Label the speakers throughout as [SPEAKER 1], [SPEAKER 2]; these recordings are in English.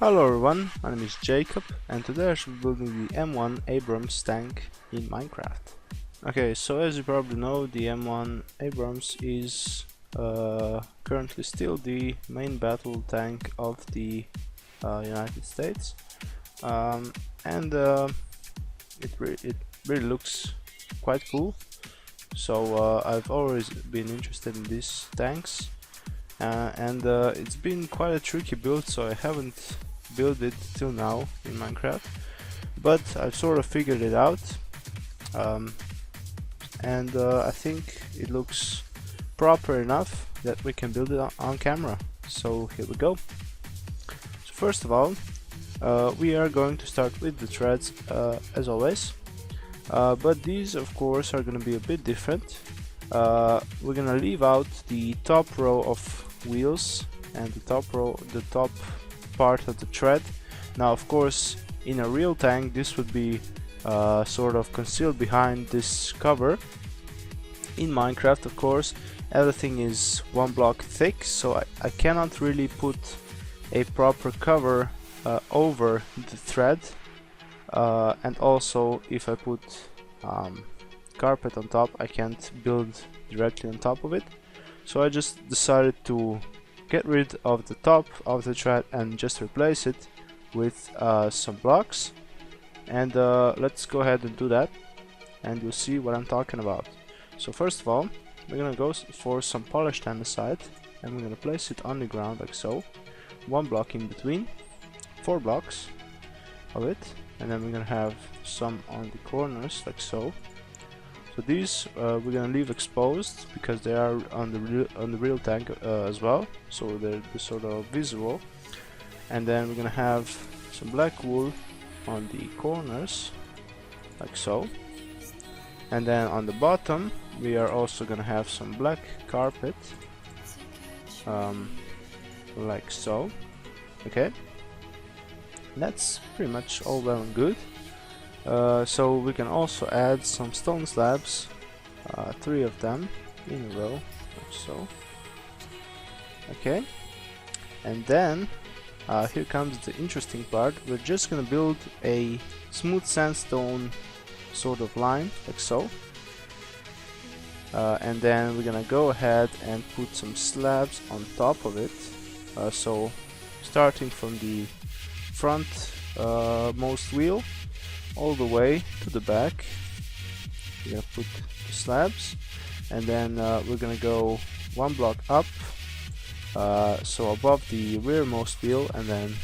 [SPEAKER 1] Hello everyone, my name is Jacob and today I shall be building the M1 Abrams tank in Minecraft. Okay, so as you probably know, the M1 Abrams is currently still the main battle tank of the United States, and it really looks quite cool. So I've always been interested in these tanks, and it's been quite a tricky build, so I haven't built it till now in Minecraft, but I've sort of figured it out, and I think it looks proper enough that we can build it on camera. So here we go. So first of all, we are going to start with the threads as always, but these of course are going to be a bit different. We're gonna leave out the top row of wheels and the top part of the thread. Now of course in a real tank this would be sort of concealed behind this cover. In Minecraft of course everything is one block thick, so I cannot really put a proper cover over the thread, and also if I put carpet on top I can't build directly on top of it. So I just decided to get rid of the top of the thread and just replace it with some blocks, and let's go ahead and do that and you'll see what I'm talking about. So first of all we're gonna go for some polished andesite and we're gonna place it on the ground like so, one block in between, 4 blocks of it, and then we're gonna have some on the corners like so. So these we're gonna leave exposed because they are on the real tank as well, so they're sort of visible. And then we're gonna have some black wool on the corners like so, and then on the bottom we are also gonna have some black carpet like so. Okay, that's pretty much all well and good. So we can also add some stone slabs, 3 of them in a row like so. Okay, and then here comes the interesting part. We're just gonna build a smooth sandstone sort of line like so, and then we're gonna go ahead and put some slabs on top of it. So starting from the front most wheel all the way to the back, we're gonna put the slabs, and then we're gonna go 1 block up, so above the rearmost wheel, and then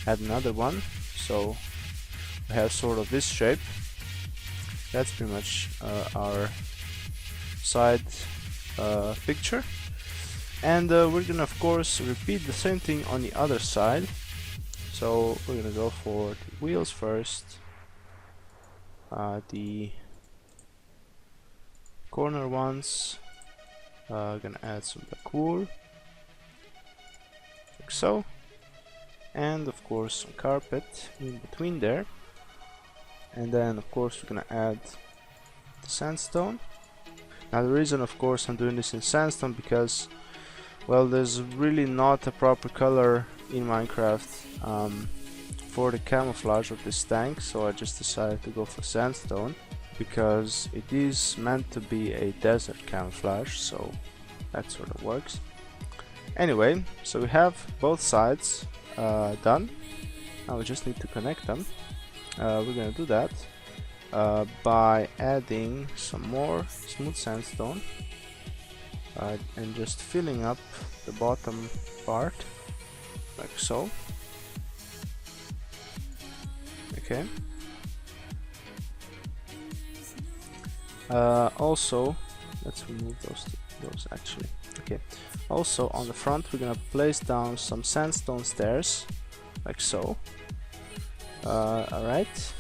[SPEAKER 1] add another one, so we have sort of this shape. That's pretty much our side picture, and we're gonna of course repeat the same thing on the other side. So we're gonna go for the wheels first, the corner ones, gonna add some black wool like so, and of course some carpet in between there, and then of course we're gonna add the sandstone. Now the reason of course I'm doing this in sandstone because, well, there's really not a proper color in Minecraft for the camouflage of this tank, so I just decided to go for sandstone because it is meant to be a desert camouflage, so that sort of works. Anyway, so we have both sides done. Now we just need to connect them. We're gonna do that by adding some more smooth sandstone and just filling up the bottom part like so. Okay. Also, let's remove those actually. Okay. Also on the front we're gonna place down some sandstone stairs like so. Alright.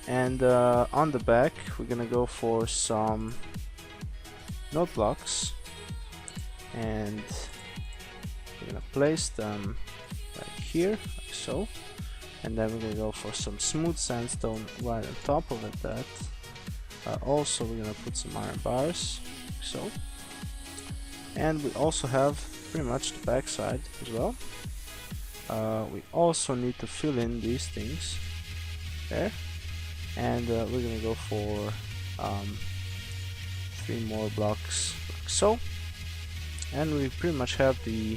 [SPEAKER 1] And on the back we're gonna go for some note blocks, and we're gonna place them right here like so, and then we're gonna go for some smooth sandstone right on top of it. Also we're gonna put some iron bars like so, and we also have pretty much the back side as well. we also need to fill in these things there, and we're gonna go for 3 more blocks like so, and we pretty much have the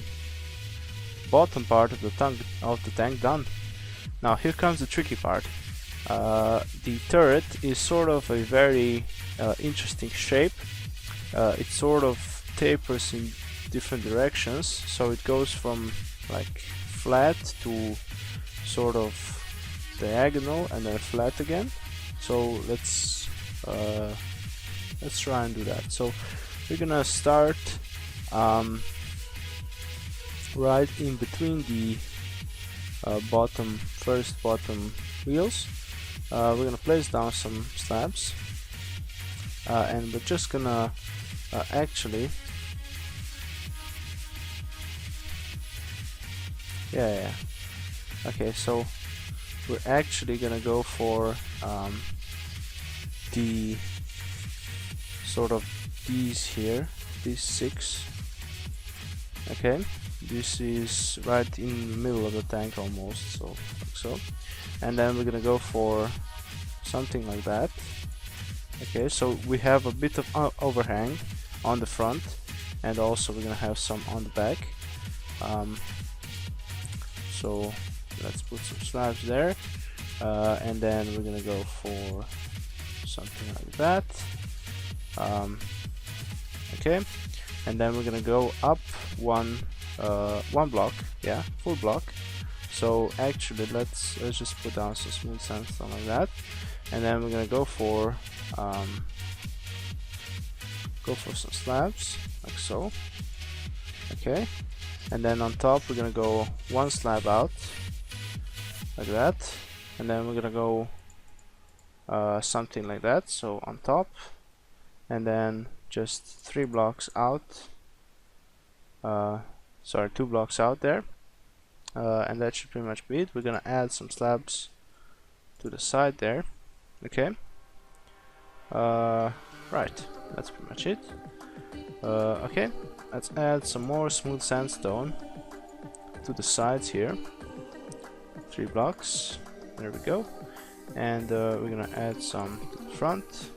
[SPEAKER 1] bottom part of the tank done. Now here comes the tricky part. The turret is sort of a very interesting shape. It sort of tapers in different directions, so it goes from like flat to sort of diagonal and then flat again. So let's try and do that. So we're gonna start right in between the first bottom wheels. We're gonna place down some slabs, and we're just gonna actually okay, so we're actually gonna go for the sort of these 6. Okay, this is right in the middle of the tank almost, so like so, and then we're gonna go for something like that. Okay, so we have a bit of overhang on the front, and also we're gonna have some on the back. So let's put some slabs there, and then we're gonna go for something like that. Okay, and then we're gonna go up one block, yeah, full block. So actually let's just put down some smooth sandstone like that, and then we're gonna go for some slabs like so. Okay, and then on top we're gonna go 1 slab out like that, and then we're gonna go something like that, so on top, and then just 3 blocks out, sorry, 2 blocks out there, and that should pretty much be it. We're gonna add some slabs to the side there. Okay, right, that's pretty much it. Okay, let's add some more smooth sandstone to the sides here. 3 blocks, there we go, and we're gonna add some to the front.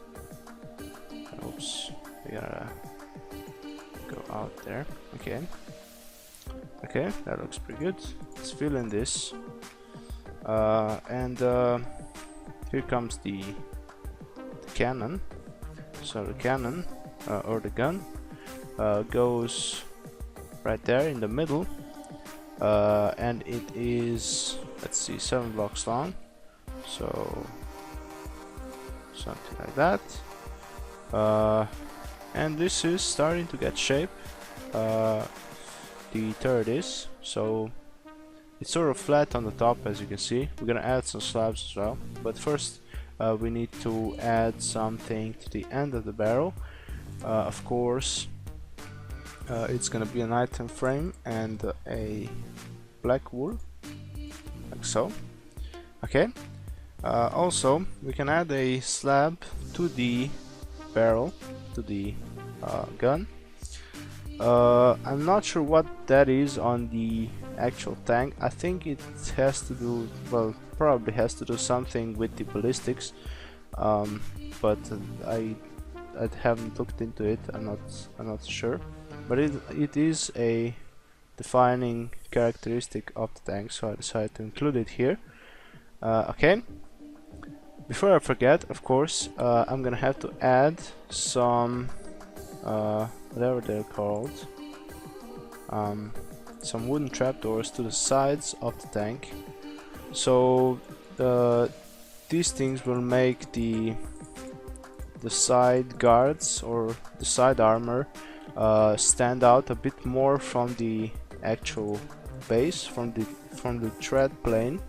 [SPEAKER 1] Oops, we gotta go out there. Okay, okay, that looks pretty good. Let's fill in this, and here comes the cannon. So the cannon or the gun goes right there in the middle, and it is, let's see, 7 blocks long, so something like that. And this is starting to get shape. The turret is, so it's sort of flat on the top, as you can see. We're gonna add some slabs as well, but first we need to add something to the end of the barrel. Of course, it's gonna be an item frame and a black wool, like so. Okay, also we can add a slab to the barrel, to the gun. I'm not sure what that is on the actual tank. I think it has to do, well, probably has to do something with the ballistics, but I haven't looked into it. I'm not sure, but it is a defining characteristic of the tank, so I decided to include it here. Okay, before I forget, of course, I'm gonna have to add some whatever they're called, some wooden trapdoors to the sides of the tank. So these things will make the side guards or the side armor stand out a bit more from the actual base, from the tread plane,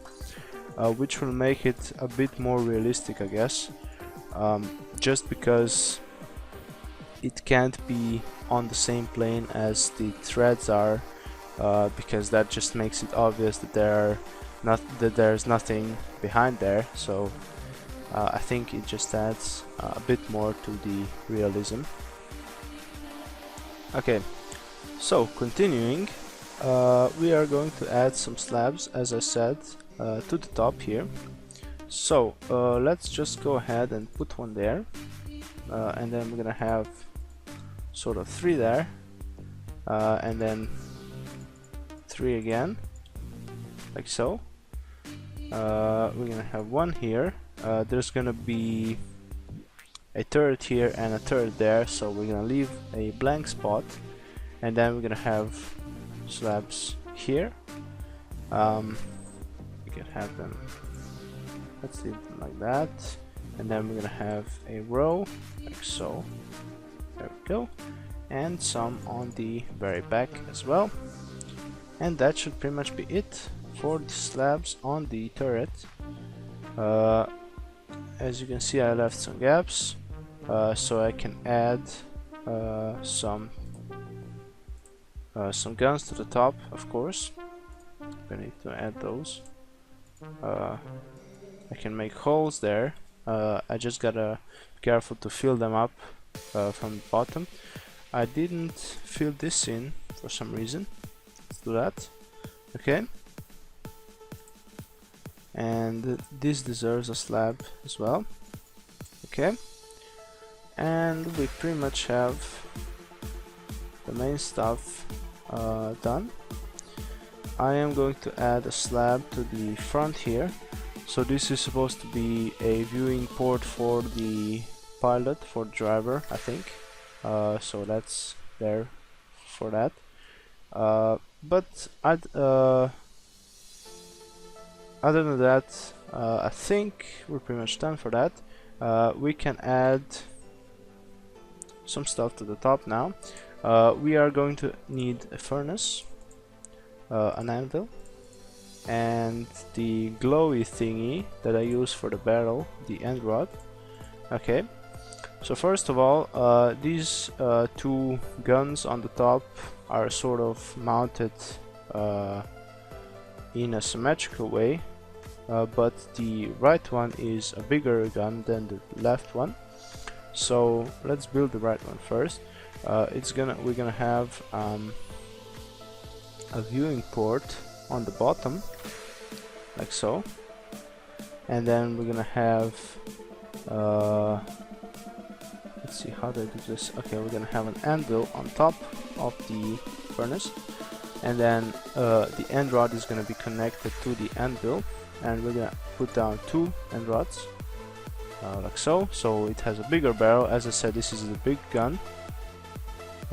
[SPEAKER 1] which will make it a bit more realistic, I guess, just because it can't be on the same plane as the threads are, because that just makes it obvious that there's nothing behind there. So I think it just adds a bit more to the realism. Okay, so continuing, we are going to add some slabs, as I said, to the top here. So let's just go ahead and put one there, and then we're gonna have sort of 3 there, and then 3 again, like so. We're gonna have 1 here. There's gonna be a turret here and a turret there, so we're gonna leave a blank spot, and then we're gonna have slabs here. We can have them, let's leave them like that, and then we're gonna have a row like so. There we go, and some on the very back as well, and that should pretty much be it for the slabs on the turret. As you can see, I left some gaps, so I can add some guns to the top, of course. I need to add those. I can make holes there. I just gotta be careful to fill them up from the bottom. I didn't fill this in for some reason. Let's do that. Okay. And this deserves a slab as well. Okay. And we pretty much have the main stuff done. I am going to add a slab to the front here. So this is supposed to be a viewing port for the pilot, for the driver, I think. So that's there for that. But other than that, I think we're pretty much done for that. We can add some stuff to the top now. We are going to need a furnace, an anvil, and the glowy thingy that I use for the barrel, the end rod. Okay, so first of all, these 2 guns on the top are sort of mounted in a symmetrical way, but the right one is a bigger gun than the left one. So let's build the right one first. We're gonna have a viewing port on the bottom, like so, and then we're gonna have let's see how do I do this. Okay, we're gonna have an anvil on top of the furnace, and then the end rod is gonna be connected to the anvil, and we're gonna put down 2 end rods, like so. So it has a bigger barrel. As I said, this is the big gun.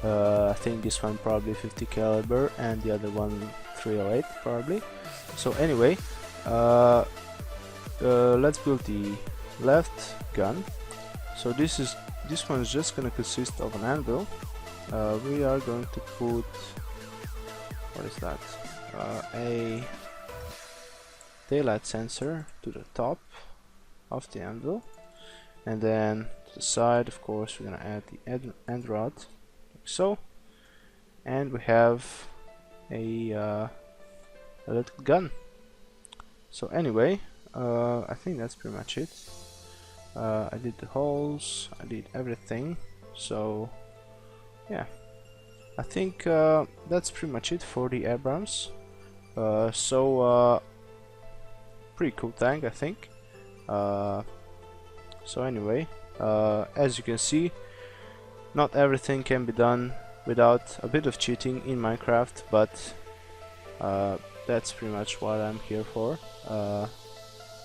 [SPEAKER 1] I think this one probably 50 caliber and the other one 308 probably. So anyway, let's build the left gun. So this one is just gonna consist of an anvil. We are going to put, what is that, a daylight sensor to the top of the anvil, and then to the side, of course, we're gonna add the end rod, like so, and we have a little gun. So anyway, I think that's pretty much it. I did the holes, I did everything, so yeah, I think that's pretty much it for the Abrams. Pretty cool tank, I think. So anyway, as you can see, not everything can be done without a bit of cheating in Minecraft, but that's pretty much what I'm here for,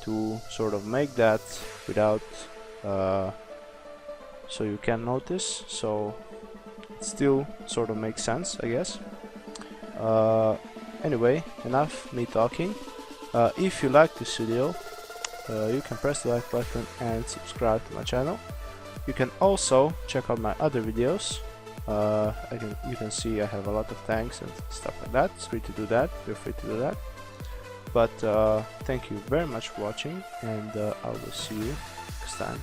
[SPEAKER 1] to sort of make that without so you can notice, so it still sort of makes sense, I guess. Anyway, enough me talking. If you like this video, you can press the like button and subscribe to my channel. You can also check out my other videos. You can see I have a lot of tanks and stuff like that. It's free to do that, feel free to do that. But thank you very much for watching, and I will see you next time.